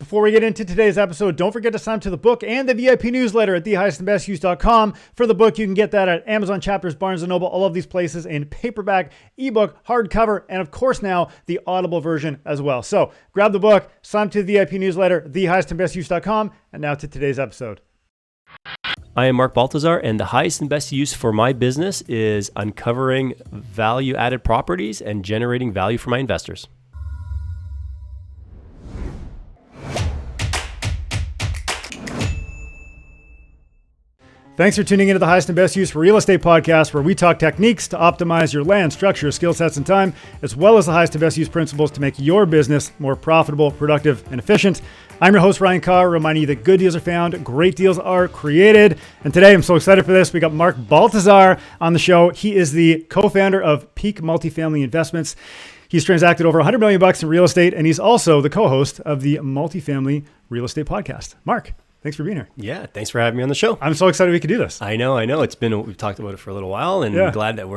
Before we get into today's episode, don't forget to sign up to the book and the VIP newsletter at thehighestandbestuse.com. For the book, you can get that at Amazon, Chapters, Barnes & Noble, all of these places in paperback, ebook, hardcover, and of course now the Audible version as well. So grab the book, sign up to the VIP newsletter, thehighestandbestuse.com, and now to today's episode. I am Mark Baltazar, and the highest and best use for my business is uncovering value-added properties and generating value for my investors. Thanks for tuning into the Highest and Best Use for Real Estate podcast, where we talk techniques to optimize your land, structure, skill sets, and time, as well as the highest and best use principles to make your business more profitable, productive, and efficient. I'm your host, Ryan Carr, reminding you that good deals are found, great deals are created. And today, I'm so excited for this. We got Mark Baltazar on the show. He is the co-founder of Peak Multifamily Investments. He's transacted over $100 million in real estate, and he's also the co-host of the Multifamily Real Estate podcast. Mark, thanks for being here. Yeah, thanks for having me on the show. I'm so excited we could do this. I know. We've talked about it for a little while, and I'm glad that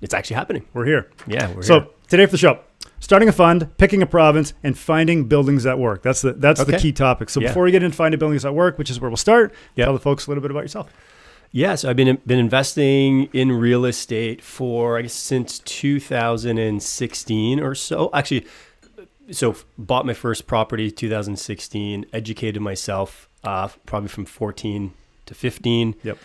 it's actually happening. We're here. Yeah, we're here. So today for the show, starting a fund, picking a province, and finding buildings that work. That's the key topic. So before we get into finding buildings that work, which is where we'll start, tell the folks a little bit about yourself. Yeah, so I've been investing in real estate for, I guess, since 2016 or so. Actually, so bought my first property 2016, educated myself probably from 14 to 15. Yep.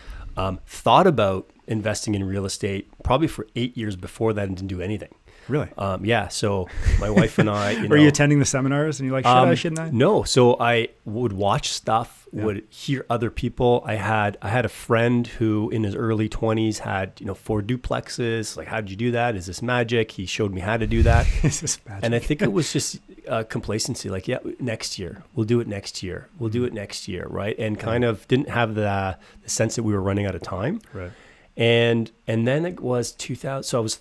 Thought about investing in real estate probably for 8 years before that and didn't do anything. Really? Yeah. So my wife and I, Were you attending the seminars and you're like, shouldn't I? No. So I would watch stuff, would hear other people. I had a friend who in his early 20s had, 4 duplexes. Like, how did you do that? Is this magic? He showed me how to do that. Is this magic? And I think it was just complacency. Like, next year, we'll do it next year. We'll do it next year. Right. And kind of didn't have the sense that we were running out of time. Right. And then it was 2000. So I was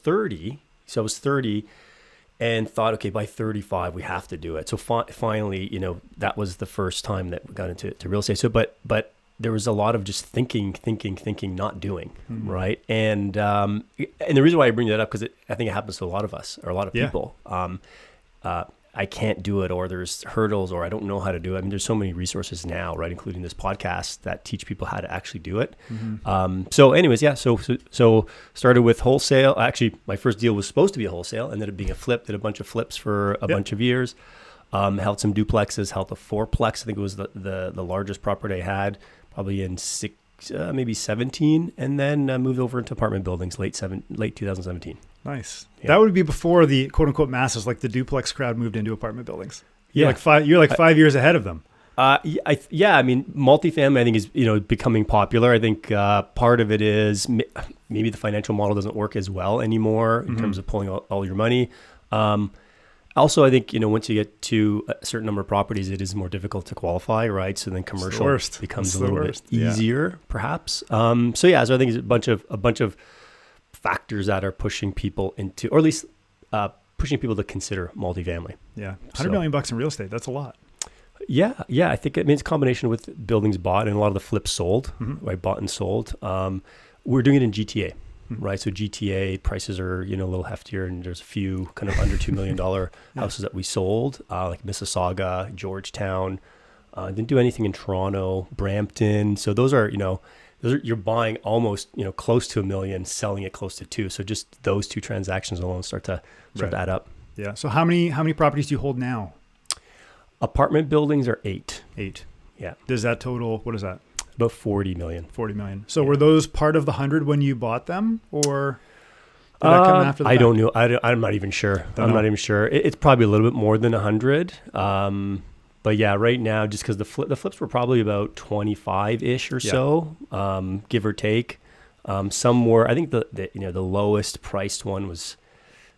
30 and thought, okay, by 35, we have to do it. So finally, that was the first time that we got into real estate. So, but there was a lot of just thinking, not doing, right? And the reason why I bring that up, because I think it happens to a lot of us or a lot of people. I can't do it, or there's hurdles, or I don't know how to do it. I mean, there's so many resources now, right, including this podcast, that teach people how to actually do it. So anyways, so started with wholesale. Actually, my first deal was supposed to be a wholesale, ended up being a flip, did a bunch of flips for a bunch of years. Held some duplexes, held a fourplex. I think it was the largest property I had, probably in maybe 17, and then moved over into apartment buildings late 2017. Nice. Yeah. That would be before the quote unquote masses, like the duplex crowd, moved into apartment buildings. You're Yeah. like 5 years ahead of them. I mean, multifamily, I think, is becoming popular. I think part of it is maybe the financial model doesn't work as well anymore in terms of pulling all your money. Also, I think, once you get to a certain number of properties, it is more difficult to qualify, right? So then commercial becomes a little bit easier, perhaps. So I think it's a bunch of factors that are pushing people into, or at least pushing people to consider multifamily. Yeah. $100 million in real estate. That's a lot. Yeah. I think it's a combination with buildings bought and a lot of the flips sold, right? Bought and sold. We're doing it in GTA, right? So GTA prices are, a little heftier, and there's a few kind of under $2 million houses that we sold, like Mississauga, Georgetown. Didn't do anything in Toronto, Brampton. So those are, you're buying almost, close to $1 million, selling it close to $2 million. So just those two transactions alone start to add up. Yeah. So how many properties do you hold now? Apartment buildings are 8. 8. Yeah. Does that total, what is that? About 40 million. 40 million. So were those part of the 100 when you bought them, or did that come after the I fact? don't know. I'm not even sure. Not even sure. It's probably a little bit more than 100. But yeah, right now, just because the flips were probably about 25-ish or so, give or take. Some were, I think the lowest priced one was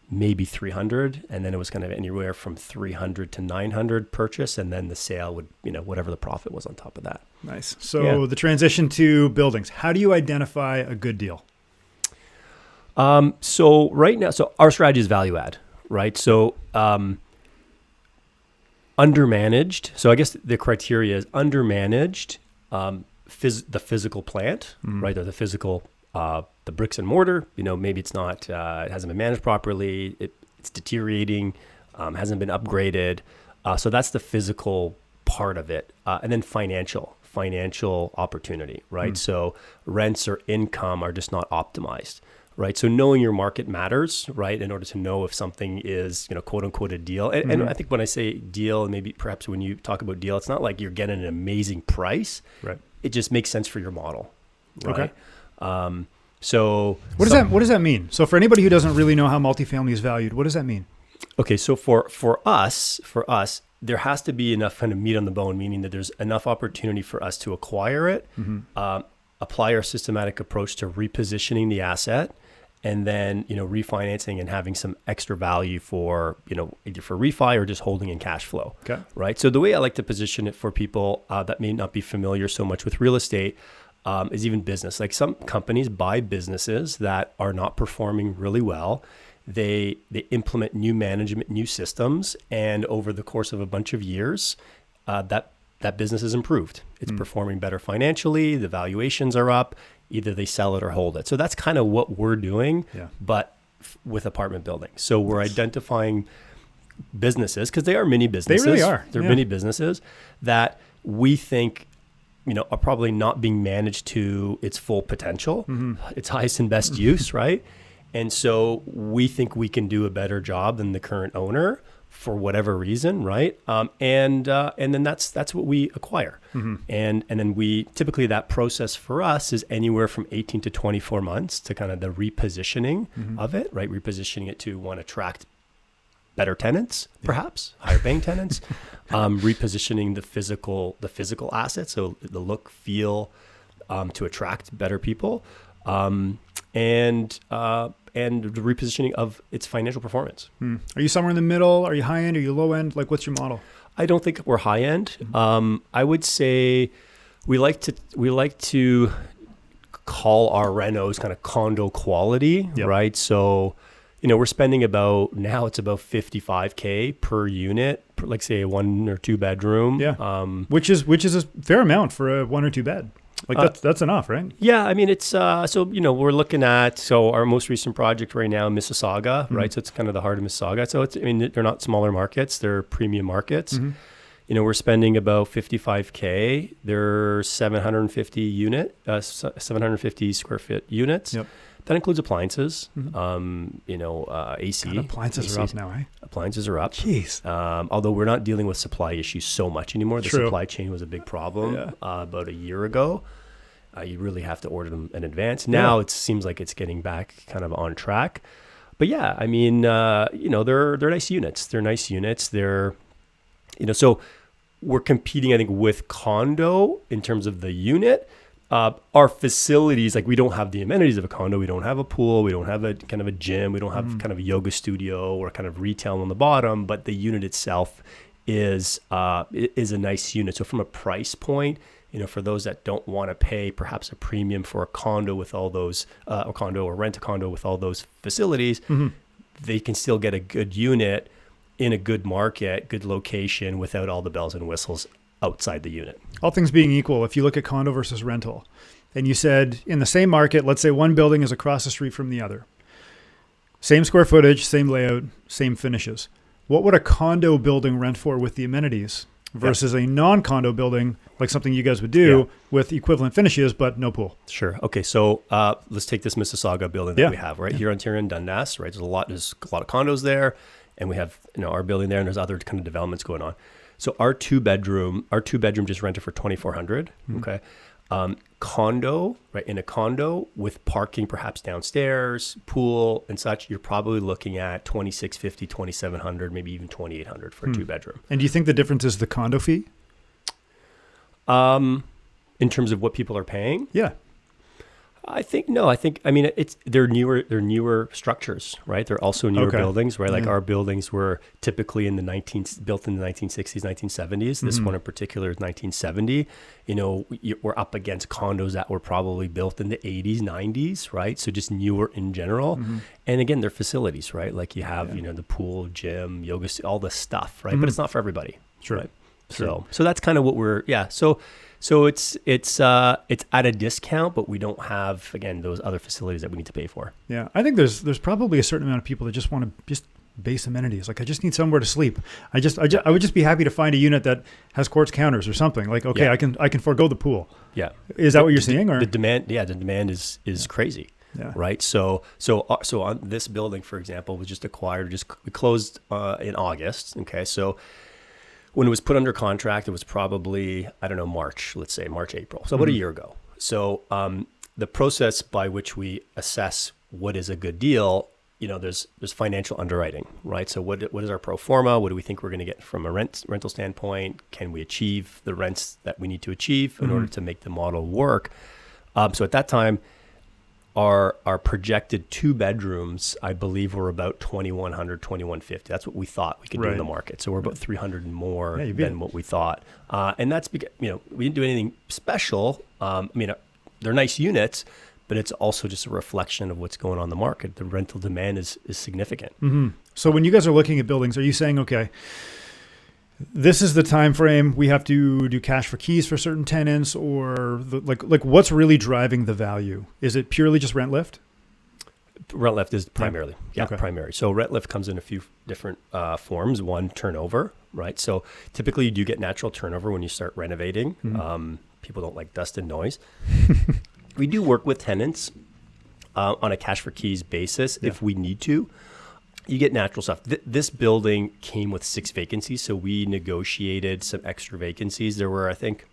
maybe 300, and then it was kind of anywhere from 300 to 900 purchase, and then the sale would, whatever the profit was on top of that. Nice. So the transition to buildings, how do you identify a good deal? So right now, our strategy is value add, right? So undermanaged. So I guess the criteria is undermanaged, the physical plant, right? Or the physical, the bricks and mortar, maybe it's not, it hasn't been managed properly. It's deteriorating, hasn't been upgraded. So that's the physical part of it. And then financial opportunity, right? So rents or income are just not optimized, right? So knowing your market matters, right? In order to know if something is, quote unquote, a deal. And I think when I say deal, and maybe perhaps when you talk about deal, it's not like you're getting an amazing price. Right. It just makes sense for your model, right? Okay. So what does that mean? So for anybody who doesn't really know how multifamily is valued, what does that mean? Okay, so for us, there has to be enough kind of meat on the bone, meaning that there's enough opportunity for us to acquire it, apply our systematic approach to repositioning the asset, and then refinancing and having some extra value for either for refi or just holding in cash flow. Okay. Right. So the way I like to position it for people that may not be familiar so much with real estate. Is even business. Like some companies buy businesses that are not performing really well. They implement new management, new systems, and over the course of a bunch of years, that business is improved. It's performing better financially. The valuations are up. Either they sell it or hold it. So that's kind of what we're doing, but with apartment buildings. So we're identifying businesses because they are mini businesses. They really are. They're mini businesses that we think are probably not being managed to its full potential, its highest and best use, right? And so we think we can do a better job than the current owner for whatever reason, right? And then that's what we acquire. And then we typically, that process for us is anywhere from 18 to 24 months to kind of the repositioning of it, right? Repositioning it to attract better tenants, perhaps higher paying tenants, repositioning the physical assets, so the look, feel, to attract better people, and the repositioning of its financial performance. Are you somewhere in the middle? Are you high end? Are you low end? Like, what's your model? I don't think we're high end. I would say we like to call our renos kind of condo quality, right? So we're spending about 55K per unit, like say a 1 or 2 bedroom. Yeah. Which is a fair amount for a 1 or 2 bed. Like that's enough, right? Yeah. I mean, it's, we're looking at, our most recent project right now, Mississauga, right? So it's kind of the heart of Mississauga. So they're not smaller markets, they're premium markets. We're spending about 55K. They're 750 square foot units. Yep. That includes appliances, AC. God, appliances are up now, eh? Appliances are up. Jeez. Although we're not dealing with supply issues so much anymore. The supply chain was a big problem about a year ago. You really have to order them in advance. Now it seems like it's getting back kind of on track. But yeah, I mean, they're nice units. They're nice units. So we're competing, I think, with condo in terms of the unit. Our facilities, like we don't have the amenities of a condo. We don't have a pool. We don't have a kind of a gym. We don't have kind of a yoga studio or kind of retail on the bottom. But the unit itself is a nice unit. So from a price point, for those that don't want to pay perhaps a premium for a condo with all those, or rent a condo with all those facilities, they can still get a good unit in a good market, good location without all the bells and whistles outside the unit. All things being equal, if you look at condo versus rental, and you said in the same market, let's say one building is across the street from the other, same square footage, same layout, same finishes, what would a condo building rent for with the amenities versus a non-condo building, like something you guys would do with equivalent finishes but no pool? Sure. Okay, so let's take this Mississauga building that we have here in Ontario and Dundas, right? There's a lot of condos there, and we have our building there, and there's other kind of developments going on. So our two bedroom just rented for $2,400. Okay. Condo, right? In a condo with parking perhaps downstairs, pool and such, you're probably looking at $2,650, $2,700, maybe even $2,800 for a 2-bedroom. And do you think the difference is the condo fee? In terms of what people are paying? Yeah. They're newer structures, right? They're also newer buildings, right? Like our buildings were typically built in the 1960s, 1970s. This one in particular is 1970. We're up against condos that were probably built in the 80s, 90s, right? So just newer in general. And again, they're facilities, right? Like you have, the pool, gym, yoga, all this stuff, right? But it's not for everybody. Sure. Right? So that's kind of what So it's at a discount, but we don't have, again, those other facilities that we need to pay for. Yeah, I think there's probably a certain amount of people that just want to base amenities. Like I just need somewhere to sleep. I would just be happy to find a unit that has quartz counters or something. Like, okay, I can forego the pool. Yeah. Is that what you're seeing? Or the demand is crazy. Yeah. Right. So on this building, for example, was just acquired, we closed in August. Okay. So when it was put under contract, it was probably, I don't know, March, April. So about a year ago. So the process by which we assess what is a good deal, there's financial underwriting, right? So what is our pro forma? What do we think we're going to get from a rental standpoint? Can we achieve the rents that we need to achieve in order to make the model work? So at that time, our projected 2 bedrooms, I believe, were about 2,100, 2,150. That's what we thought we could do in the market. So we're about 300 more than what we thought. And that's because, we didn't do anything special. They're nice units, but it's also just a reflection of what's going on in the market. The rental demand is significant. Mm-hmm. So when you guys are looking at buildings, are you saying, okay, this is the time frame we have to do cash for keys for certain tenants, or like what's really driving the value? Is it purely just rent lift? Rent lift is primarily, Okay. primary. So rent lift comes in a few different forms. One, turnover, right? So typically you do get natural turnover when you start renovating. People don't like dust and noise. We do work with tenants on a cash for keys basis if we need to. You get natural stuff. This building came with 6 vacancies, so we negotiated some extra vacancies. There were, I think,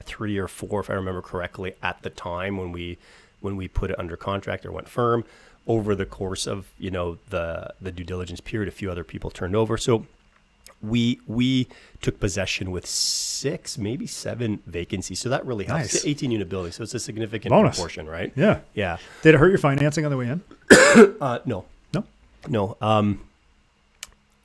3 or 4, if I remember correctly, at the time when we put it under contract or went firm. Over the course of the due diligence period, a few other people turned over. So we took possession with 6, maybe 7 vacancies. So that really helps. Nice. It's an 18-unit building, so it's a significant Bonus. proportion, right? Yeah. Yeah. Did it hurt your financing on the way in? No.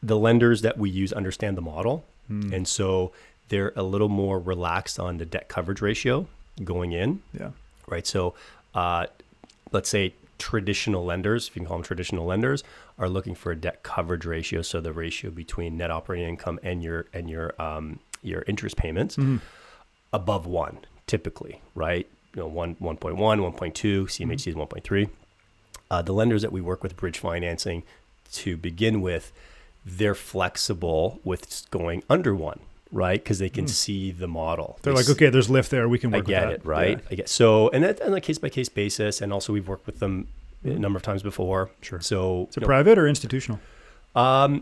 The lenders that we use understand the model. And so they're a little more relaxed on the debt coverage ratio going in. Yeah. Right. So let's say traditional lenders, if you can call them traditional lenders, are looking for a debt coverage ratio. So the ratio between net operating income and your interest payments above 1, typically, right? 1.1, 1.2, CMHC is 1.3. The lenders that we work with, bridge financing, to begin with, they're flexible with going under 1, right? Because they can see the model. They're like, okay, there's lift there. We can work with that. I get it, right? Yeah. I get so, and on a case-by-case basis, and also we've worked with them a number of times before. Sure. So, is it private or institutional? So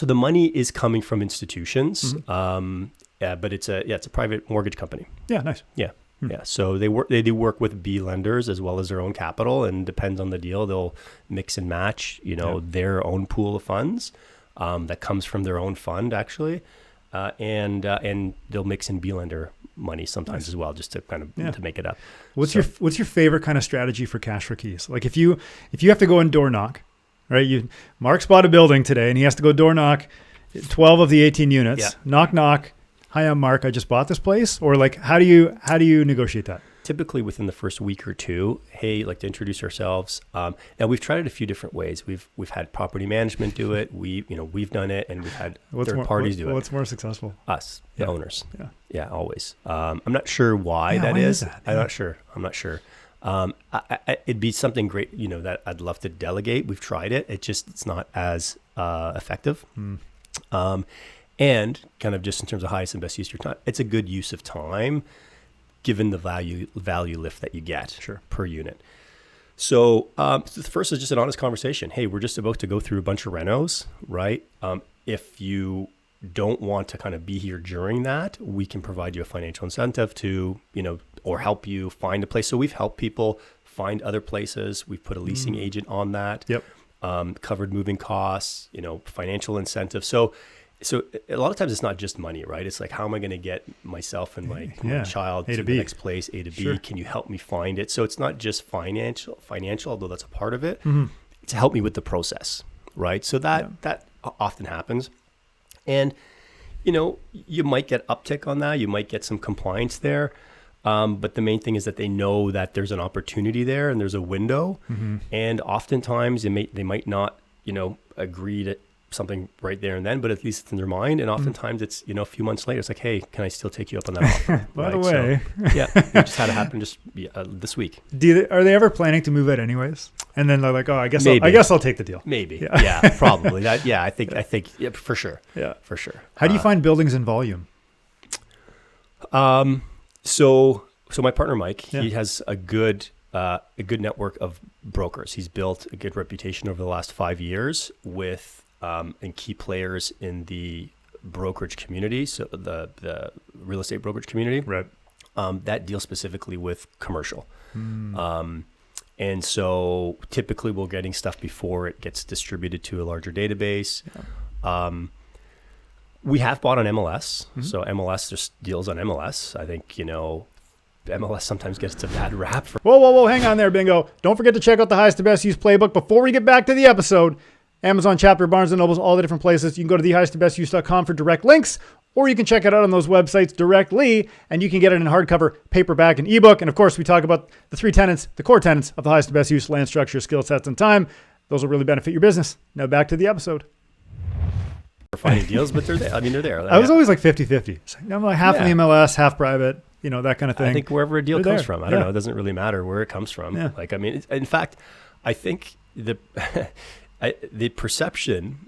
the money is coming from institutions, but it's a private mortgage company. Yeah, nice. Yeah. Yeah, so they do work with B lenders as well as their own capital, and depends on the deal, they'll mix and match, their own pool of funds that comes from their own fund actually, and they'll mix in B lender money sometimes as well, just to kind of to make it up. What's your favorite kind of strategy for cash for keys? Like if you have to go and door knock, right? Mark's bought a building today and he has to go door knock 12 of the 18 units. Yeah. Knock knock. Hi, I'm Mark. I just bought this place. Or like, how do you negotiate that? Typically within the first week or two, hey, like to introduce ourselves. Now we've tried it a few different ways. We've had property management do it. We've done it, and we've had third parties do it. What's more successful? Us, the owners. Yeah, always. I'm not sure why that is. I'm not sure. It'd be something great, that I'd love to delegate. We've tried it. It's not as effective. And kind of just in terms of highest and best use of your time, it's a good use of time given the value lift that you get per unit. So the first is just an honest conversation. Hey, we're just about to go through a bunch of renos, right? If you don't want to kind of be here during that, we can provide you a financial incentive to, or help you find a place. So we've helped people find other places. We've put a leasing agent on that. Yep. Covered moving costs, financial incentives. So a lot of times it's not just money, right? It's like, how am I going to get myself and my child to the next place, A to B? Can you help me find it? So it's not just financial, although that's a part of it. To help me with the process, right? So that often happens. And, you might get uptick on that. You might get some compliance there. But the main thing is that they know that there's an opportunity there and there's a window. And oftentimes they might not, agree to something right there and then, but at least it's in their mind. And oftentimes it's, a few months later, it's like, hey, can I still take you up on that offer? By the way. So, yeah, it just had to happen this week. Are they ever planning to move out anyways? And then they're like, oh, I guess I'll take the deal. Maybe. Yeah, probably. I think yeah, for sure. Yeah. For sure. How do you find buildings in volume? So my partner, Mike, he has a good network of brokers. He's built a good reputation over the last 5 years with and key players in the brokerage community, so the real estate brokerage community. Right. That deals specifically with commercial. And so typically we're getting stuff before it gets distributed to a larger database. Yeah. We have bought on MLS. So MLS, there's deals on MLS. I think, MLS sometimes gets a bad rap. Whoa, hang on there, Bingo. Don't forget to check out the Highest to Best Use playbook. Before we get back to the episode, Amazon, Chapter, Barnes & Nobles, all the different places. You can go to thehighesttobestuse.com for direct links, or you can check it out on those websites directly, and you can get it in hardcover, paperback, and ebook. And of course, we talk about the 3 tenets, the core tenets of the highest to best use: land, structure, skill sets, and time. Those will really benefit your business. Now back to the episode. We're finding deals, but they're there. I mean, they're there. I was always like 50-50. I'm like half in the MLS, half private, that kind of thing. I think wherever a deal comes from, I don't know. It doesn't really matter where it comes from. Yeah. In fact, I think the perception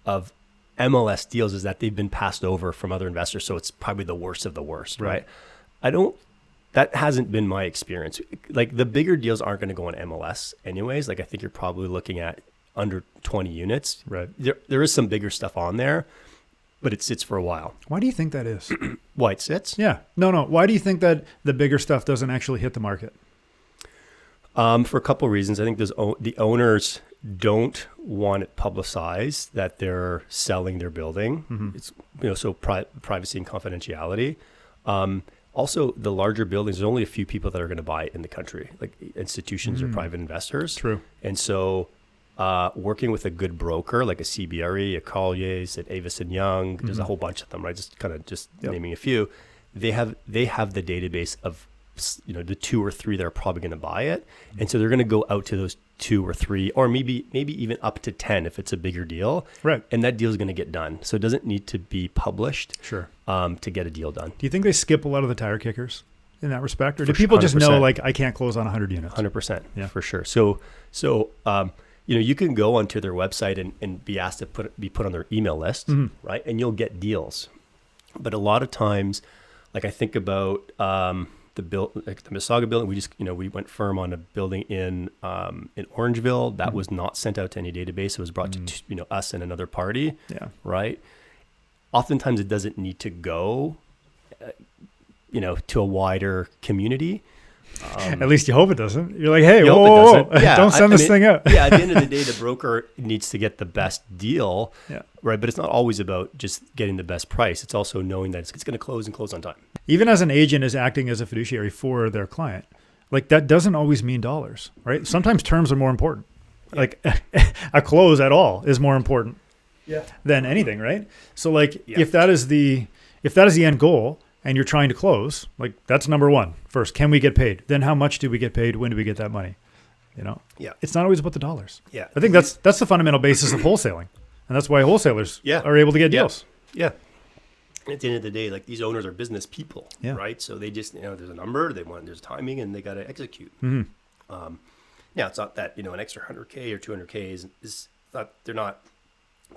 of MLS deals is that they've been passed over from other investors, so it's probably the worst of the worst, right? That hasn't been my experience. Like the bigger deals aren't going to go on MLS anyways. Like I think you're probably looking at under 20 units. Right. There is some bigger stuff on there, but it sits for a while. Why do you think that is? Why it sits? Yeah. No. Why do you think that the bigger stuff doesn't actually hit the market? For a couple of reasons. I think the owners don't want it publicized that they're selling their building. It's so privacy and confidentiality. Also, the larger buildings, there's only a few people that are going to buy it in the country, like institutions or private investors. True. And so working with a good broker like a CBRE, a Collier's, at Avis & Young, there's a whole bunch of them, right? Just naming a few. They have the database of the 2 or 3 that are probably going to buy it. And so they're going to go out to those 2 or 3, or maybe even up to 10 if it's a bigger deal. Right. And that deal is going to get done. So it doesn't need to be published Sure. To get a deal done. Do you think they skip a lot of the tire kickers in that respect? Or do people just know, like, I can't close on 100 units? 100%. Yeah. For sure. So you can go onto their website and be asked to be put on their email list, right? And you'll get deals. But a lot of times, like I think about the Mississauga building, we went firm on a building in Orangeville that was not sent out to any database. It was brought to us and another party. Yeah. Right. Oftentimes it doesn't need to go, to a wider community. At least you hope it doesn't. You're like, hey, whoa. Yeah, don't send this thing out. Yeah, at the end of the day, the broker needs to get the best deal, right? But it's not always about just getting the best price. It's also knowing that it's going to close and close on time. Even as an agent is acting as a fiduciary for their client, like that doesn't always mean dollars, right? Sometimes terms are more important. Yeah. Like a close at all is more important than anything, right? So like if that is the end goal, and you're trying to close, like that's number one. First, can we get paid? Then how much do we get paid? When do we get that money? Yeah. It's not always about the dollars. Yeah. I think that's the fundamental basis of wholesaling. And that's why wholesalers are able to get deals. Yeah. At the end of the day, like these owners are business people, right? So they just, there's a number, there's timing, and they got to execute. Now it's not that, an extra 100K or 200K is not, they're not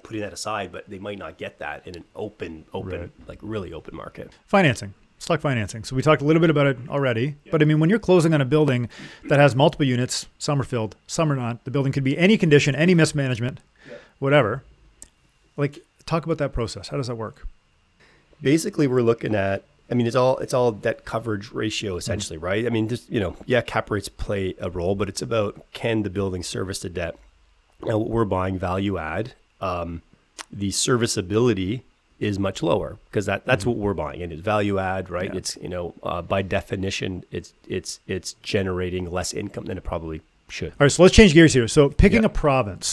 putting that aside, but they might not get that in an open, right. Like really open market. Financing, stock financing. So we talked a little bit about it already, but I mean, when you're closing on a building that has multiple units, some are filled, some are not, the building could be any condition, any mismanagement, whatever. Like talk about that process. How does that work? Basically, we're looking at, it's all debt coverage ratio essentially, right? I mean, just, cap rates play a role, but it's about can the building service the debt? Now we're buying value add. The serviceability is much lower because that's what we're buying, and it's value add, right? Yeah. It's by definition it's generating less income than it probably should. All right, so let's change gears here. So picking a province,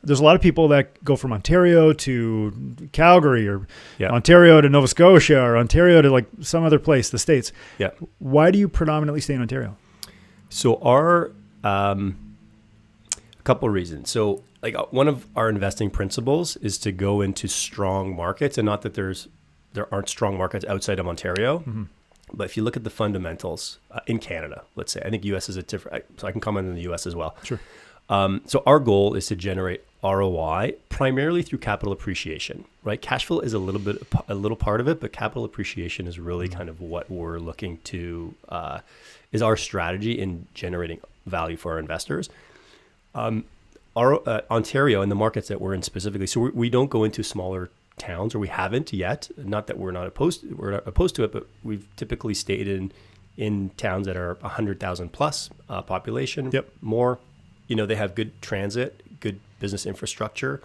there's a lot of people that go from Ontario to Calgary or Ontario to Nova Scotia or Ontario to like some other place, the States. Yeah. Why do you predominantly stay in Ontario? So our couple of reasons. So like one of our investing principles is to go into strong markets, and not that there aren't strong markets outside of Ontario. But if you look at the fundamentals in Canada, let's say, I think U.S. is a different, so I can comment on the U.S. as well. Sure. So our goal is to generate ROI primarily through capital appreciation, right? Cash flow is a little part of it, but capital appreciation is really kind of what we're looking to, is our strategy in generating value for our investors. Ontario and the markets that we're in specifically, so we don't go into smaller towns, or we haven't yet. Not that we're not opposed to it, but we've typically stayed in towns that are 100,000 plus population. Yep. More. They have good transit, good business infrastructure,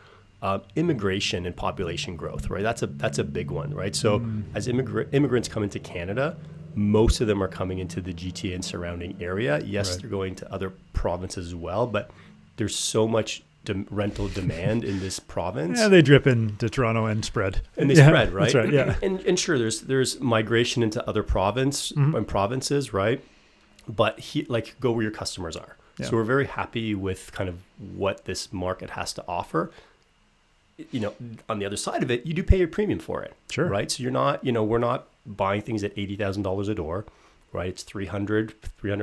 immigration and population growth, right? That's a big one, right? So as immigrants come into Canada, most of them are coming into the GTA and surrounding area. Yes, right. They're going to other provinces as well, but there's so much rental demand in this province. Yeah, they drip into Toronto and spread. And they spread, right? That's right, yeah. And sure, there's migration into other provinces, right? But go where your customers are. Yeah. So we're very happy with kind of what this market has to offer. On the other side of it, you do pay a premium for it. Sure. Right? So you're not, we're not buying things at $80,000 a door, right? It's 300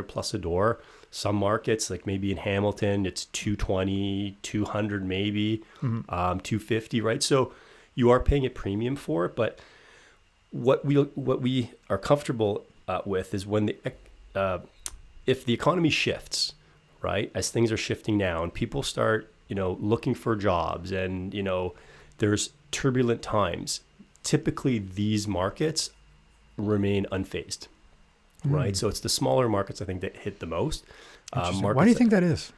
plus a door. Some markets, like maybe in Hamilton, it's 220, 200 maybe, 250, right? So you are paying a premium for it, but what we are comfortable with is when if the economy shifts, right, as things are shifting now, and people start, looking for jobs, and there's turbulent times, typically these markets remain unfazed. Right. So it's the smaller markets, I think, that hit the most. Why do you think that is?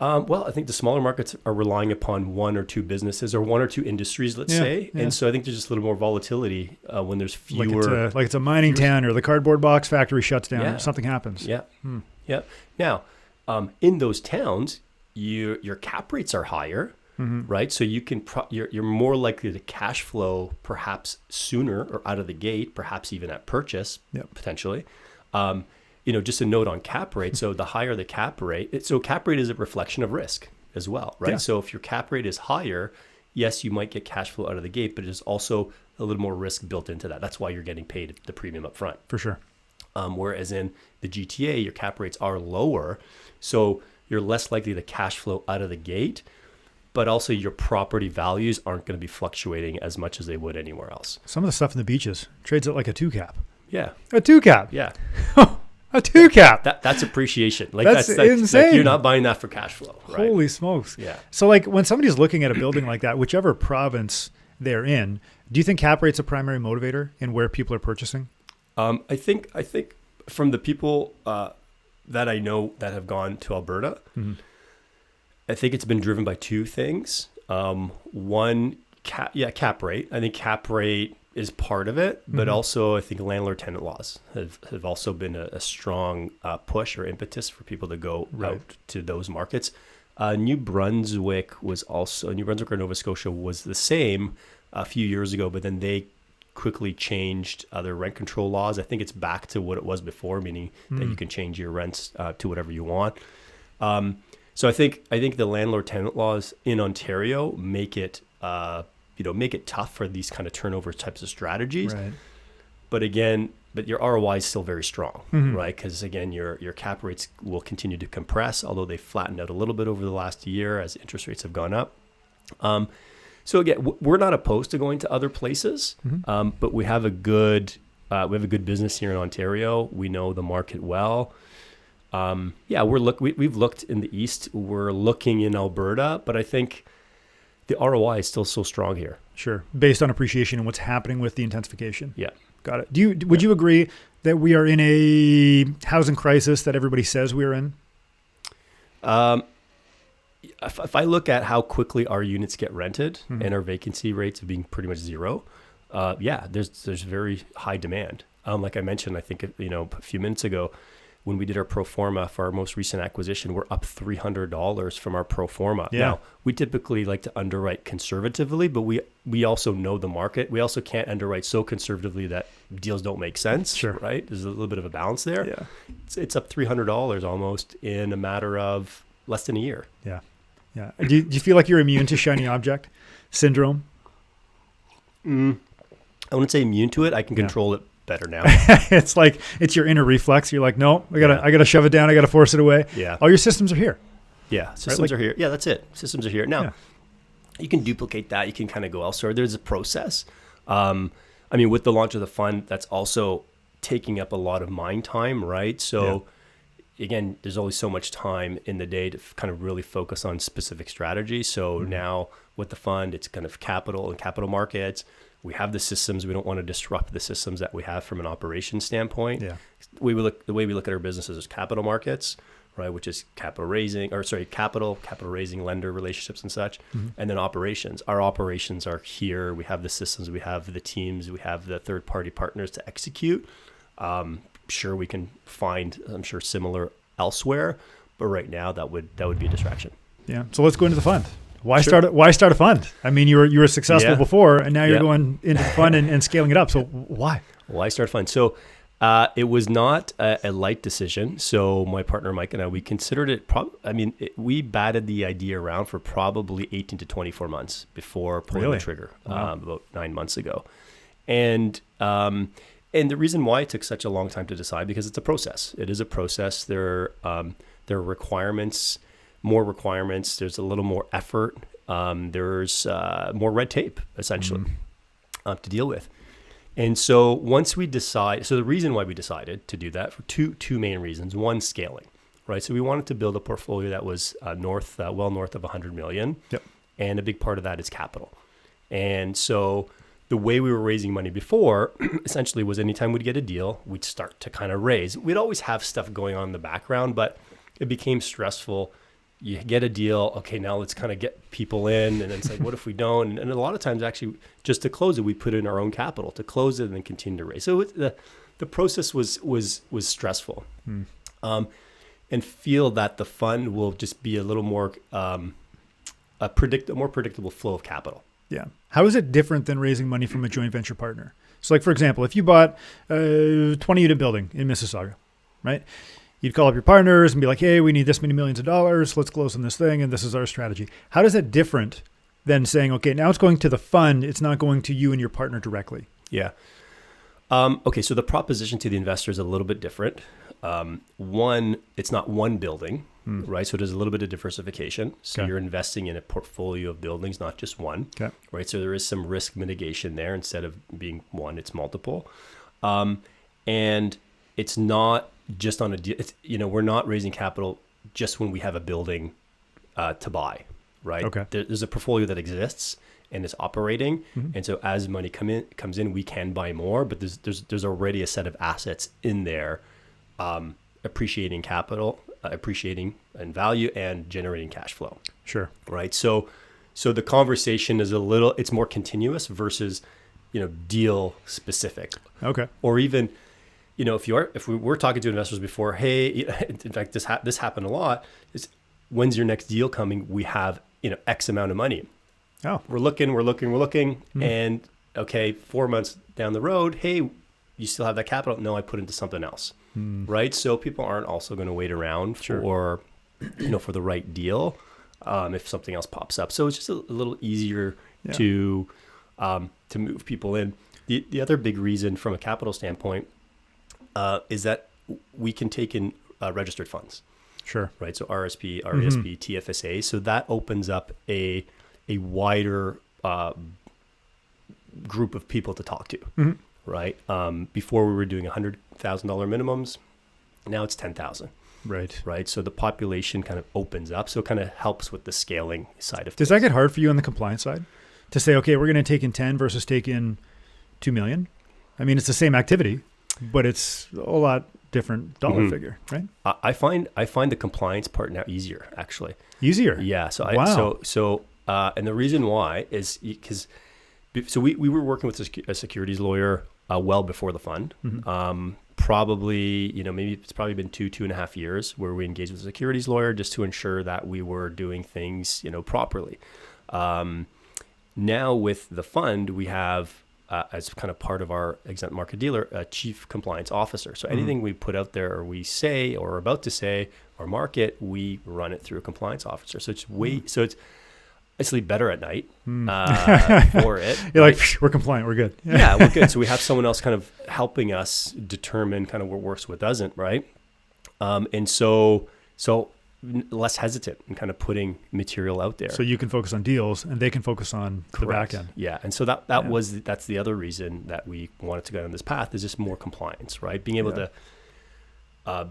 Well, I think the smaller markets are relying upon one or two businesses or one or two industries, let's say. Yeah. And so I think there's just a little more volatility when there's fewer. Like it's a mining town, or the cardboard box factory shuts down, or something happens. Yeah. Yeah. Now, in those towns, your cap rates are higher. Right. So you can, you're more likely to cash flow perhaps sooner or out of the gate, perhaps even at purchase, potentially. Just a note on cap rate. So the higher the cap rate, so cap rate is a reflection of risk as well, right? Yeah. So if your cap rate is higher, yes, you might get cash flow out of the gate, but there's also a little more risk built into that. That's why you're getting paid the premium up front. For sure. Whereas in the GTA, your cap rates are lower. So you're less likely to cash flow out of the gate, but also your property values aren't going to be fluctuating as much as they would anywhere else. Some of the stuff in the beaches trades at like a 2 cap. Yeah. A 2 cap. Yeah. A 2 cap. That's appreciation. Like that's insane. Like you're not buying that for cash flow. Right? Holy smokes. Yeah. So like when somebody's looking at a building like that, whichever province they're in, do you think cap rate's a primary motivator in where people are purchasing? I think from the people that I know that have gone to Alberta, I think it's been driven by two things. One, cap rate. I think cap rate is part of it, but also I think landlord-tenant laws have also been a strong push or impetus for people to go out to those markets. New Brunswick or Nova Scotia was the same a few years ago, but then they quickly changed their rent control laws. I think it's back to what it was before, meaning that you can change your rents to whatever you want. So I think the landlord-tenant laws in Ontario make it tough for these kind of turnover types of strategies. Right. But your ROI is still very strong, right? Because again, your cap rates will continue to compress, although they flattened out a little bit over the last year as interest rates have gone up. So again, we're not opposed to going to other places, but we have a good business here in Ontario. We know the market well. We've looked in the East. We're looking in Alberta, but I think the ROI is still so strong here. Sure. Based on appreciation and what's happening with the intensification. Yeah. Got it. Would you agree that we are in a housing crisis that everybody says we are in? If I look at how quickly our units get rented and our vacancy rates being pretty much zero, there's very high demand. Like I mentioned, I think a few minutes ago, when we did our pro forma for our most recent acquisition, we're up $300 from our pro forma. Yeah. Now, we typically like to underwrite conservatively, but we also know the market. We also can't underwrite so conservatively that deals don't make sense. Sure. Right? There's a little bit of a balance there. Yeah. It's up $300 almost in a matter of less than a year. Yeah. Yeah. Do you feel like you're immune to shiny object syndrome? I wouldn't say immune to it. I can control it better now. It's like, it's your inner reflex. You're like, no, I gotta shove it down. I gotta force it away. Yeah. All your systems are here. Yeah. Systems are here. Yeah, that's it. Systems are here. Now, you can duplicate that. You can kind of go elsewhere. There's a process. I mean, with the launch of the fund, that's also taking up a lot of mind time, right? So again, there's only so much time in the day to kind of really focus on specific strategies. So now with the fund, it's kind of capital and capital markets. We have the systems. We don't want to disrupt the systems that we have from an operations standpoint. Yeah. The way we look at our businesses is capital markets, right? Which is capital raising, lender relationships and such. And then operations. Our operations are here. We have the systems, we have the teams, we have the third-party partners to execute. Sure, we can find, I'm sure, similar elsewhere, but right now that would be a distraction. Yeah. So let's go into the fund. Why start a fund? I mean, you were successful before, and now you're going into the fund and scaling it up. So why? Why start a fund? So it was not a light decision. So my partner Mike and I, we considered it. We batted the idea around for probably 18 to 24 months before pulling the trigger. About 9 months ago, and the reason why it took such a long time to decide, because it's a process. It is a process. There are requirements. More requirements, there's a little more effort, there's more red tape, essentially, to deal with. And so once we decide, so the reason why we decided to do that for two main reasons. One, scaling, right? So we wanted to build a portfolio that was well north of 100 million. Yep. And a big part of that is capital. And so the way we were raising money before, essentially, was anytime we'd get a deal, we'd start to kind of raise. We'd always have stuff going on in the background, but it became stressful. You get a deal, okay, now let's kind of get people in, and then it's like, what if we don't? And a lot of times, actually, just to close it, we put in our own capital to close it and then continue to raise. So the process was stressful, and feel that the fund will just be a little more a more predictable flow of capital. Yeah. How is it different than raising money from a joint venture partner? So, like, for example, if you bought a 20-unit building in Mississauga, right? You'd call up your partners and be like, hey, we need this many millions of dollars. Let's close on this thing. And this is our strategy. How does that different than saying, okay, now it's going to the fund. It's not going to you and your partner directly. Yeah. Okay. So the proposition to the investor is a little bit different. One, it's not one building, right? So there's a little bit of diversification. So you're investing in a portfolio of buildings, not just one, right? So there is some risk mitigation there. Instead of being one, it's multiple. And it's not just on a deal. We're not raising capital just when we have a building to buy, right? Okay. There's a portfolio that exists and is operating, and so as money comes in, we can buy more. But there's already a set of assets in there, appreciating capital, appreciating in value, and generating cash flow. Sure. Right. So the conversation is it's more continuous versus deal specific. Okay. Or even, if we were talking to investors before, hey, in fact, this happened a lot, is when's your next deal coming? We have, X amount of money. Oh. We're looking. And okay, 4 months down the road, hey, you still have that capital? No, I put into something else. Right. So people aren't also going to wait around for the right deal if something else pops up. So it's just a little easier to move people in. The other big reason from a capital standpoint is that we can take in registered funds. Sure. Right. So RSP, RESP, TFSA. So that opens up a wider group of people to talk to. Right. Before we were doing $100,000 minimums. Now it's 10,000. Right. Right. So the population kind of opens up. So it kind of helps with the scaling side of things. Does that get hard for you on the compliance side to say, okay, we're going to take in 10 versus take in 2 million? I mean, it's the same activity, but it's a lot different dollar figure, right? I find the compliance part now easier, actually. Easier? Yeah. So Wow. And the reason why is because we were working with a securities lawyer well before the fund. Probably, maybe it's probably been 2.5 years where we engaged with a securities lawyer just to ensure that we were doing things, properly. Now with the fund, we have as kind of part of our exempt market dealer, a chief compliance officer. So anything we put out there or we say or are about to say or market, we run it through a compliance officer. So it's I sleep better at night for it. You're right? Like, we're compliant, we're good. Yeah, we're good. So we have someone else kind of helping us determine kind of what works, what doesn't, right? And so less hesitant in kind of putting material out there. So you can focus on deals and they can focus on the back end. Yeah. And so that's the other reason that we wanted to go down this path, is just more compliance, right? Being able to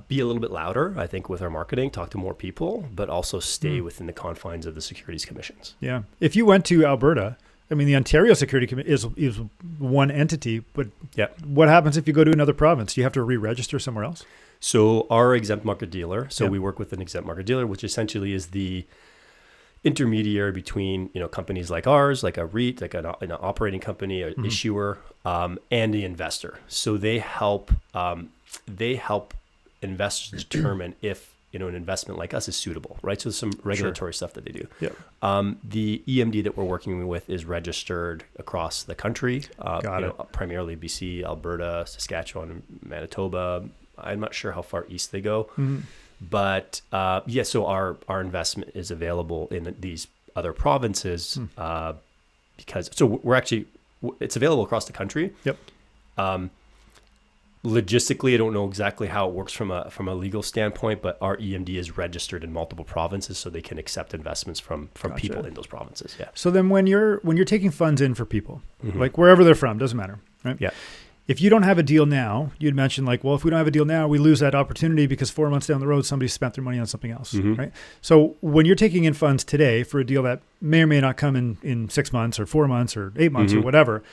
be a little bit louder, I think, with our marketing, talk to more people, but also stay within the confines of the securities commissions. Yeah. If you went to Alberta, I mean, the Ontario Security Commission is one entity, but what happens if you go to another province? Do you have to re-register somewhere else? So our exempt market dealer, we work with an exempt market dealer, which essentially is the intermediary between, companies like ours, like a REIT, like an operating company, an issuer, and the investor. So they help investors determine if an investment like us is suitable, right? So there's some regulatory stuff that they do. Yeah. The EMD that we're working with is registered across the country, primarily BC, Alberta, Saskatchewan, and Manitoba. I'm not sure how far east they go, but so our investment is available in these other provinces because it's available across the country. Yep. Logistically, I don't know exactly how it works from a legal standpoint, but our EMD is registered in multiple provinces, so they can accept investments from people in those provinces. Yeah. So then, when you're taking funds in for people, like wherever they're from, doesn't matter, right? Yeah. If you don't have a deal now, you'd mentioned if we don't have a deal now, we lose that opportunity because 4 months down the road, somebody spent their money on something else, right? So when you're taking in funds today for a deal that may or may not come in 6 months or 4 months or 8 months or whatever,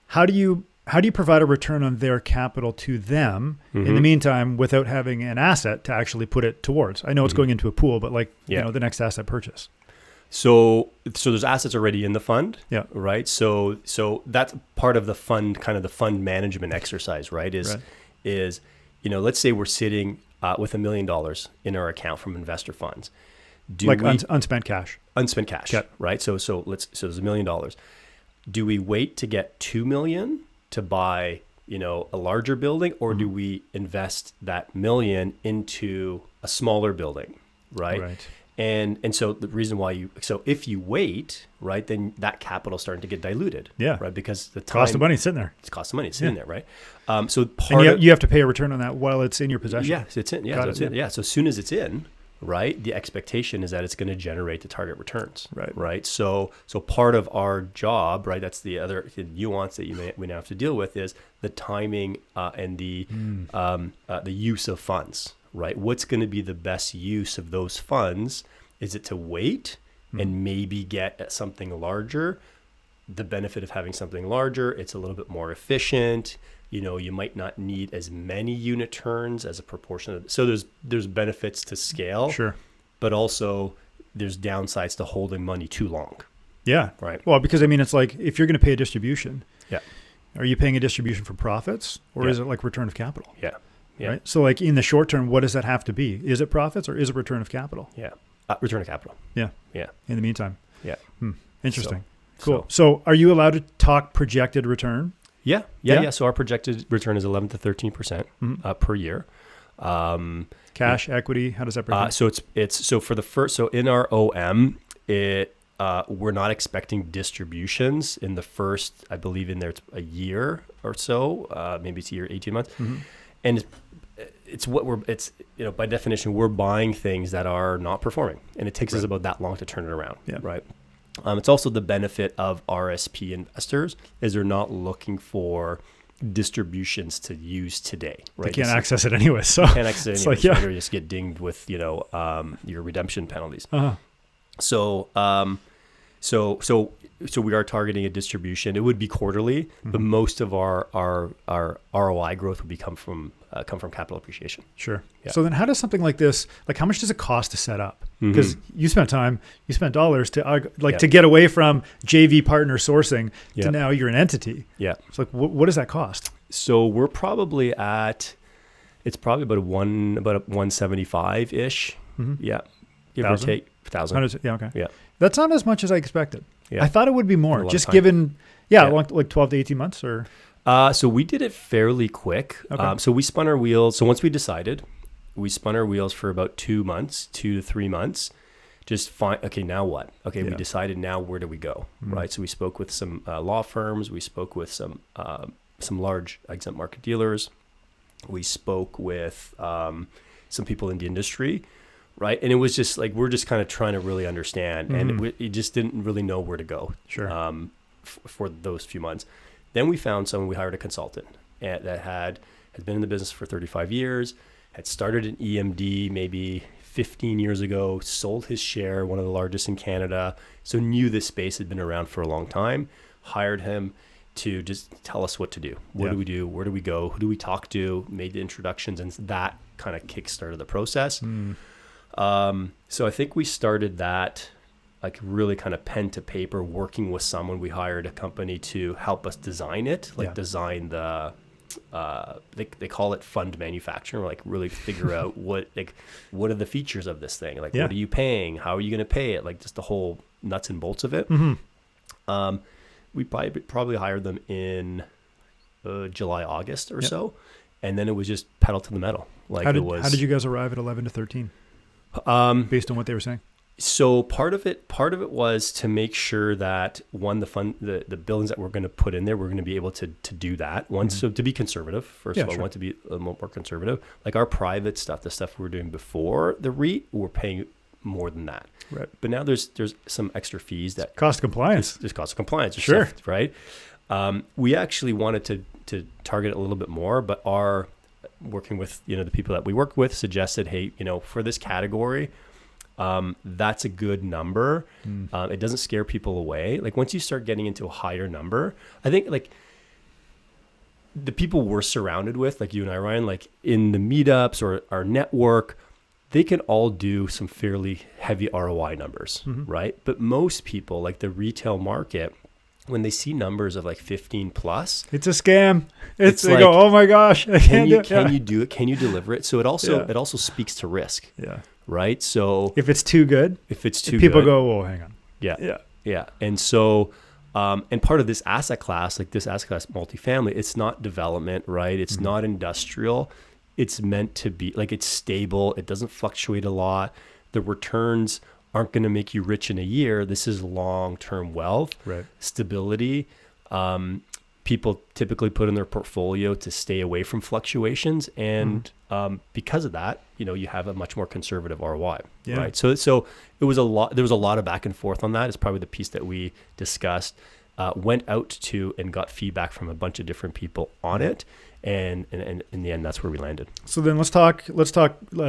how do you provide a return on their capital to them in the meantime without having an asset to actually put it towards? I know it's going into a pool, but the next asset purchase. So there's assets already in the fund, right? So that's part of the fund, kind of the fund management exercise, right? Is let's say we're sitting with $1 million in our account from investor funds. Unspent cash. Unspent cash, right? So there's $1 million. Do we wait to get $2 million to buy a larger building, or do we invest that $1 million into a smaller building, right? Right. And so the reason why if you wait, right, then that capital is starting to get diluted, right? Because the time, cost of money is sitting there. It's cost of money, it's sitting there, right? So you have to pay a return on that while it's in your possession. Yes, it's in. Yeah, So as soon as it's in, right, the expectation is that it's going to generate the target returns, right? So part of our job, right, that's the other nuance that we now have to deal with, is the timing and the use of funds. Right. What's going to be the best use of those funds? Is it to wait and maybe get something larger? The benefit of having something larger, it's a little bit more efficient. You might not need as many unit turns as a proportion of it. So there's benefits to scale. Sure. But also there's downsides to holding money too long. Yeah. Right. Well, because it's like, if you're going to pay a distribution, are you paying a distribution for profits, or is it like return of capital? Yeah. Yeah. Right. So in the short term, what does that have to be? Is it profits or is it return of capital? Yeah. Return of capital. Yeah. Yeah. In the meantime. Yeah. Interesting. Cool. So are you allowed to talk projected return? Yeah. So our projected return is 11 to 13% per year. Cash, equity, how does that break down? So so in our OM, we're not expecting distributions in the first, I believe in there it's a year or so, maybe it's a year, 18 months. And it's by definition, we're buying things that are not performing, and it takes us about that long to turn it around, right? It's also the benefit of RSP investors is they're not looking for distributions to use today, right? They can't access it anyway, so can't access it anyway, so you just get dinged with your redemption penalties. So we are targeting a distribution. It would be quarterly, but most of our ROI growth would come from capital appreciation. Sure. Yeah. So then how does something like this, how much does it cost to set up? Because you spent time, you spent dollars to to get away from JV partner sourcing to now you're an entity. Yeah. It's like, what does that cost? So we're probably it's probably about 175-ish. Yeah. Give or take 1,000. Yeah. Okay. Yeah. That's not as much as I expected. Yeah. I thought it would be more, just given Yeah, like 12 to 18 months or? So we did it fairly quick. Okay. So we spun our wheels. So once we decided, we spun our wheels for about 2 months, 2 to 3 months. Just fine. Okay, now what? Okay, we decided. Now where do we go? Right. So we spoke with some law firms. We spoke with some large exempt market dealers. We spoke with some people in the industry, right? And it was just like we're just kind of trying to really understand, and we just didn't really know where to go. Sure. For those few months, then we found someone. We hired a consultant that had been in the business for 35 years, had started an EMD maybe 15 years ago, sold his share, one of the largest in Canada, so knew this space had been around for a long time. Hired him to just tell us what to do. What do we do? Where do we go? Who do we talk to? Made the introductions, and that kind of kickstarted the process. So I think we started that like really kind of pen to paper, working with someone. We hired a company to help us design it, design the they call it fund manufacturing, like really figure out what are the features of this thing, like what are you paying, how are you going to pay it, like just the whole nuts and bolts of it. We probably hired them in July, August or so, and then it was just pedal to the metal. Like how did you guys arrive at 11 to 13 based on what they were saying? So part of it was to make sure that the buildings that we're going to put in there, we're going to be able to do that. So to be conservative, first of all, want to be a little more conservative. Like our private stuff, the stuff we were doing before the REIT, we're paying more than that. Right. But now there's some extra fees that cost of compliance. There's cost of compliance. Sure. Stuff, right. We actually wanted to target a little bit more, but our working with the people that we work with suggested, hey, for this category, that's a good number. It doesn't scare people away. Like once you start getting into a higher number, I think like the people we're surrounded with, like you and I, Ryan, like in the meetups or our network, they can all do some fairly heavy ROI numbers, right? But most people, like the retail market, when they see numbers of like 15 plus, it's a scam. They like, go, oh my gosh, can you do it? Can you deliver it? So it also speaks to risk. Yeah. Right. So if it's too good, people go, oh, hang on. Yeah. And so, and part of this asset class, multifamily, it's not development, right? It's not industrial. It's meant to be like, it's stable. It doesn't fluctuate a lot. The returns aren't going to make you rich in a year. This is long-term wealth, right? Stability. People typically put in their portfolio to stay away from fluctuations. And because of that, you have a much more conservative ROI, right? So it was there was a lot of back and forth on that. It's probably the piece that we discussed, went out to and got feedback from a bunch of different people on it. And in the end, that's where we landed. So then let's talk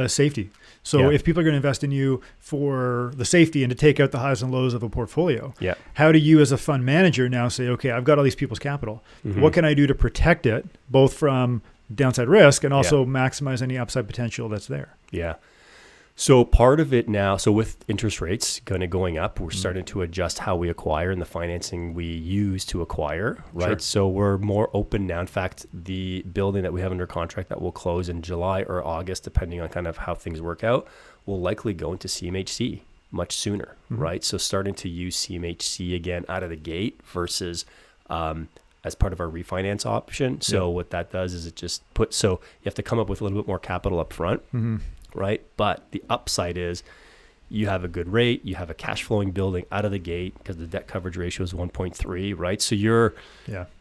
safety. So if people are going to invest in you for the safety and to take out the highs and lows of a portfolio, how do you as a fund manager now say, okay, I've got all these people's capital. What can I do to protect it, both from downside risk and also maximize any upside potential that's there? Yeah. So part of it now, so with interest rates going up, we're starting to adjust how we acquire and the financing we use to acquire, right? Sure. So we're more open now. In fact, the building that we have under contract that will close in July or August, depending on kind of how things work out, will likely go into CMHC much sooner, right? So starting to use CMHC again out of the gate versus as part of our refinance option. So what that does is it just so you have to come up with a little bit more capital up front. Right. But the upside is you have a good rate, you have a cash flowing building out of the gate because the debt coverage ratio is 1.3, right? So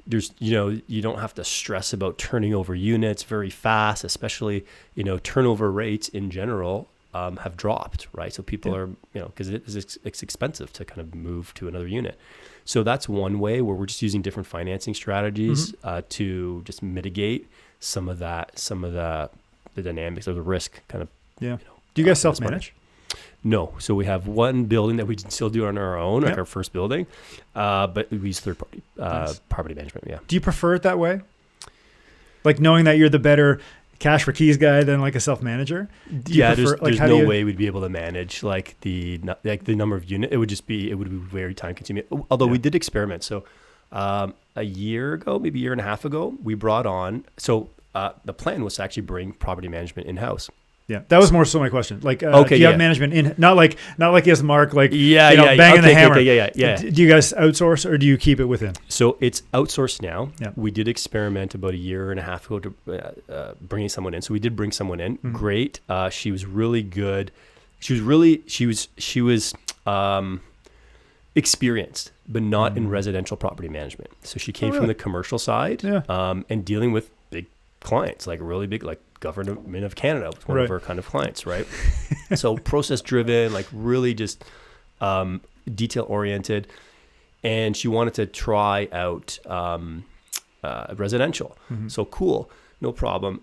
there's, you don't have to stress about turning over units very fast, especially, turnover rates in general have dropped, right? So people are, because it's expensive to kind of move to another unit. So that's one way where we're just using different financing strategies to just mitigate some of the dynamics of the risk kind of. Yeah. Do you guys self-manage? No. So we have one building that we can still do on our own, like our first building, but we use third-party property management. Yeah. Do you prefer it that way? Like knowing that you're the better cash for keys guy than like a self-manager? There's no way we'd be able to manage like the number of units. It would be very time-consuming. Although we did experiment. So a year ago, maybe a year and a half ago, we brought on. So the plan was to actually bring property management in-house. Yeah, that was more so my question. Like, Okay, do you have yeah. management in? Not like yes, Mark. Like, Yeah, you know, yeah, banging okay, the hammer. okay, yeah. Do you guys outsource or do you keep it within? So it's outsourced now. Yeah. We did experiment about a year and a half ago to bringing someone in. So we did bring someone in. Mm-hmm. Great. She was really good. She was experienced, but not in residential property management. So she came from the commercial side, and dealing with big clients, like really big, like Government of Canada was one of her kind of clients, right? So process driven, like really just detail oriented. And she wanted to try out residential. Mm-hmm. So cool, no problem.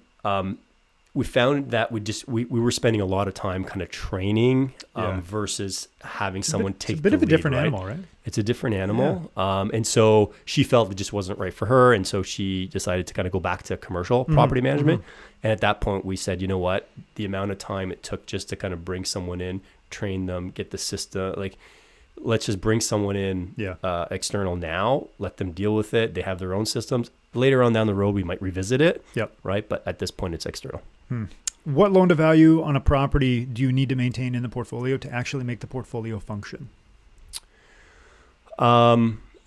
We found that we were spending a lot of time kind of training versus having someone take the lead. It's a bit of a different animal, right? It's a different animal. Yeah. And so she felt it just wasn't right for her. And so she decided to kind of go back to commercial property management. And at that point we said, you know what, the amount of time it took just to kind of bring someone in, train them, get the system, like, let's just bring someone in external now, let them deal with it. They have their own systems. Later on down the road, we might revisit it. Yep. Right. But at this point, it's external. What loan to value on a property do you need to maintain in the portfolio to actually make the portfolio function?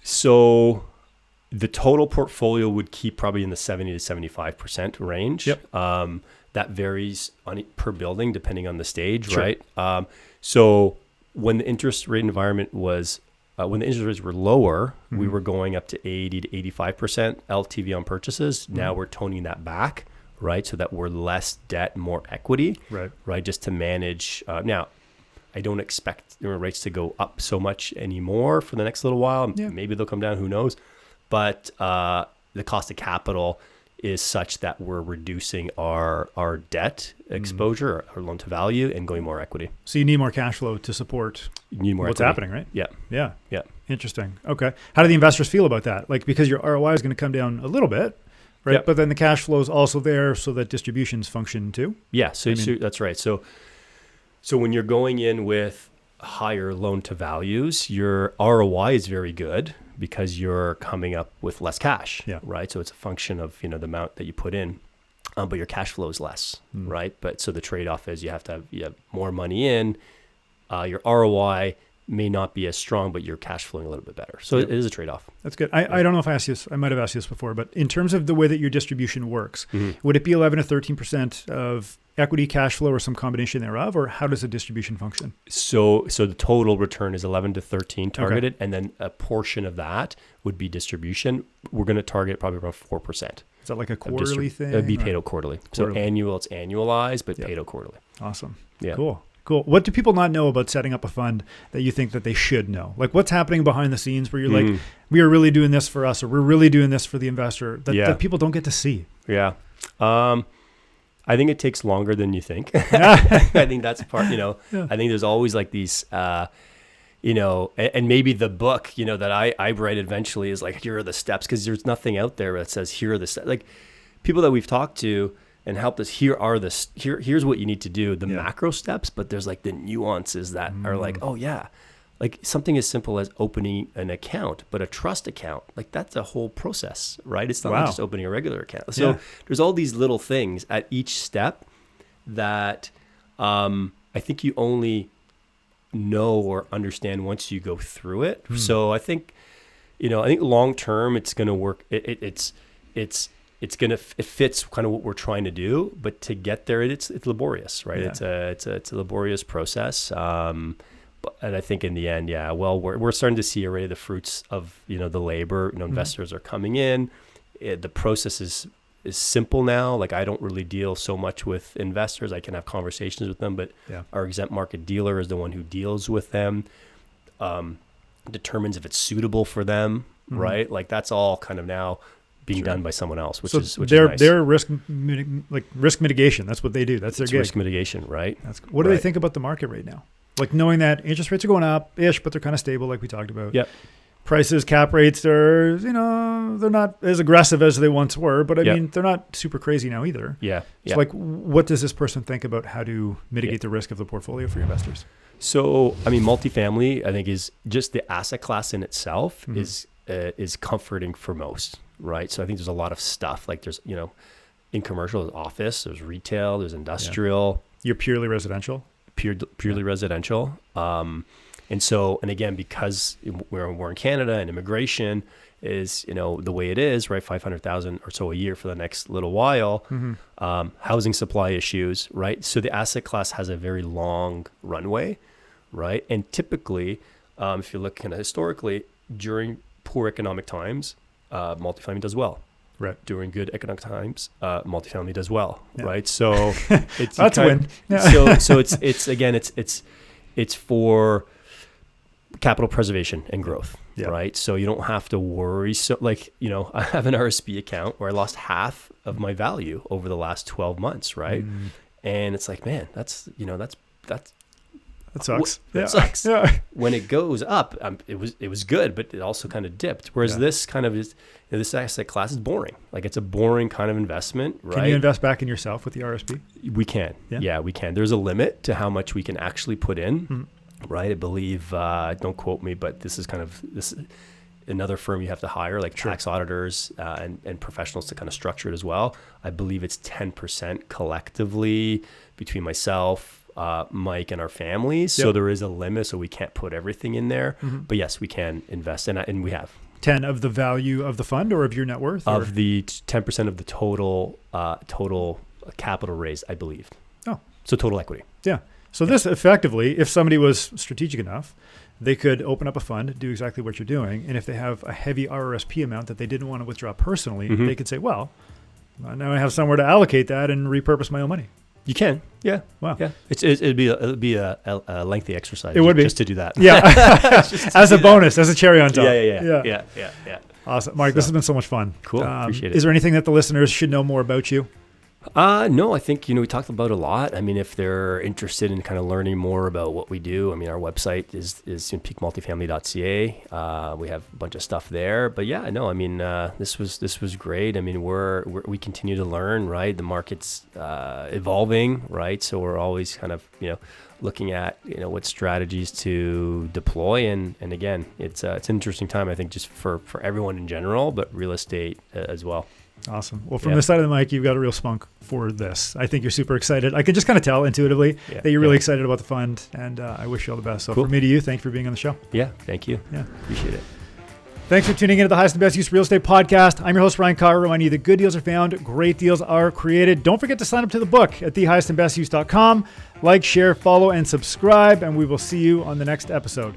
So the total portfolio would keep probably in the 70 to 75% range. Yep. That varies per building depending on the stage, right? So when the interest rate environment was, when the interest rates were lower, we were going up to 80 to 85% LTV on purchases. Now we're toning that back, right? So that we're less debt, more equity, right? Just to manage. Now, I don't expect rates to go up so much anymore for the next little while. Yeah. Maybe they'll come down, who knows? But the cost of capital is such that we're reducing our debt exposure, our loan to value, and going more equity. So you need more cash flow to support what's happening, right? Yeah. Interesting. Okay. How do the investors feel about that? Like, because your ROI is going to come down a little bit, right? Yep. But then the cash flow is also there so that distributions function too. Yeah. So that's right. So when you're going in with higher loan to values, your ROI is very good because you're coming up with less cash, right? So it's a function of, the amount that you put in, but your cash flow is less, right? But so the trade-off is you have more money in, your ROI may not be as strong, but you're cash flowing a little bit better. So it is a trade-off. That's good. I don't know if I asked you this. I might have asked you this before, but in terms of the way that your distribution works, would it be 11 to 13% of equity, cash flow, or some combination thereof, or how does the distribution function? So the total return is 11 to 13 targeted, and then a portion of that would be distribution. We're going to target probably around 4%. Is that like a quarterly thing? It would be paid out quarterly. So annual, it's annualized, but paid out quarterly. Awesome. Yeah. Cool. What do people not know about setting up a fund that you think that they should know? Like, what's happening behind the scenes where you're like, we are really doing this for us, or we're really doing this for the investor that people don't get to see? Yeah. I think it takes longer than you think. I think that's part, I think there's always like these, and maybe the book, that I write eventually is like, here are the steps, because there's nothing out there that says, here are the steps. Like people that we've talked to and helped us, here's what you need to do, the macro steps, but there's like the nuances that are like, oh yeah. Like something as simple as opening an account, but a trust account, like that's a whole process, right? It's not like just opening a regular account. So there's all these little things at each step that I think you only know or understand once you go through it. So I think, long term it's going to work. It fits kind of what we're trying to do, but to get there, it's laborious, right? Yeah. It's a laborious process. And I think in the end, we're starting to see already the fruits of, the labor, investors are coming in. The process is simple now. Like I don't really deal so much with investors. I can have conversations with them, but our exempt market dealer is the one who deals with them, determines if it's suitable for them, right? Like that's all kind of now being done by someone else, which is nice. They're risk mitigation. That's what they do. That's their gig. Risk mitigation, right? What do they think about the market right now? Like knowing that interest rates are going up-ish, but they're kind of stable, like we talked about. Yep. Prices, cap rates, they're not as aggressive as they once were, but I mean, they're not super crazy now either. Yeah. So like, what does this person think about how to mitigate the risk of the portfolio for your investors? So, I mean, multifamily, I think is just the asset class in itself is comforting for most, right? So I think there's a lot of stuff like there's, in commercial, there's office, there's retail, there's industrial. You're purely residential? Purely residential. And again, because we're in Canada and immigration is, the way it is, right? 500,000 or so a year for the next little while. Housing supply issues, right? So the asset class has a very long runway, right? And typically, if you look kind of historically, during poor economic times, multifamily does well. Right. During good economic times, multifamily does well, right? So it's that's a win. Yeah. So it's for capital preservation and growth, right? So you don't have to worry. So I have an RSP account where I lost half of my value over the last 12 months, right? And it's like, man, that sucks. That sucks. Yeah. When it goes up, it was good, but it also kind of dipped. Whereas this kind of is, this asset class is boring. Like it's a boring kind of investment, right? Can you invest back in yourself with the RSP? We can. Yeah, we can. There's a limit to how much we can actually put in, right? I believe, don't quote me, but this is another firm you have to hire, like tax auditors and professionals to kind of structure it as well. I believe it's 10% collectively between myself, Mike, and our families. So there is a limit, so we can't put everything in there. But yes, we can invest, and we have. 10 of the value of the fund or of your net worth? Of the 10% of the total capital raised, I believe. Oh. So total equity. Yeah. So this effectively, if somebody was strategic enough, they could open up a fund, do exactly what you're doing. And if they have a heavy RRSP amount that they didn't want to withdraw personally, they could say, well, now I have somewhere to allocate that and repurpose my own money. You can, yeah. Wow. Yeah. It'd be a lengthy exercise. It would be just to do that. Yeah. As a bonus, as a cherry on top. Yeah. Awesome, Mark. This has been so much fun. Cool. Appreciate it. Is there anything that the listeners should know more about you? No, I think, we talked about a lot. I mean, if they're interested in kind of learning more about what we do, I mean, our website is peakmultifamily.ca. We have a bunch of stuff there, but yeah, no, I mean, this was great. I mean, we continue to learn, right? The market's, evolving, right? So we're always kind of, looking at, what strategies to deploy. And again, it's an interesting time, I think, just for everyone in general, but real estate as well. Awesome. Well, from this side of the mic, you've got a real spunk for this. I think you're super excited. I can just kind of tell intuitively that you're really excited about the fund, and I wish you all the best. So from me to you, thank you for being on the show. Yeah, thank you. Yeah, appreciate it. Thanks for tuning in to the Highest and Best Use Real Estate Podcast. I'm your host, Ryan Carr, reminding you that good deals are found, great deals are created. Don't forget to sign up to the book at thehighestandbestuse.com. Like, share, follow, and subscribe, and we will see you on the next episode.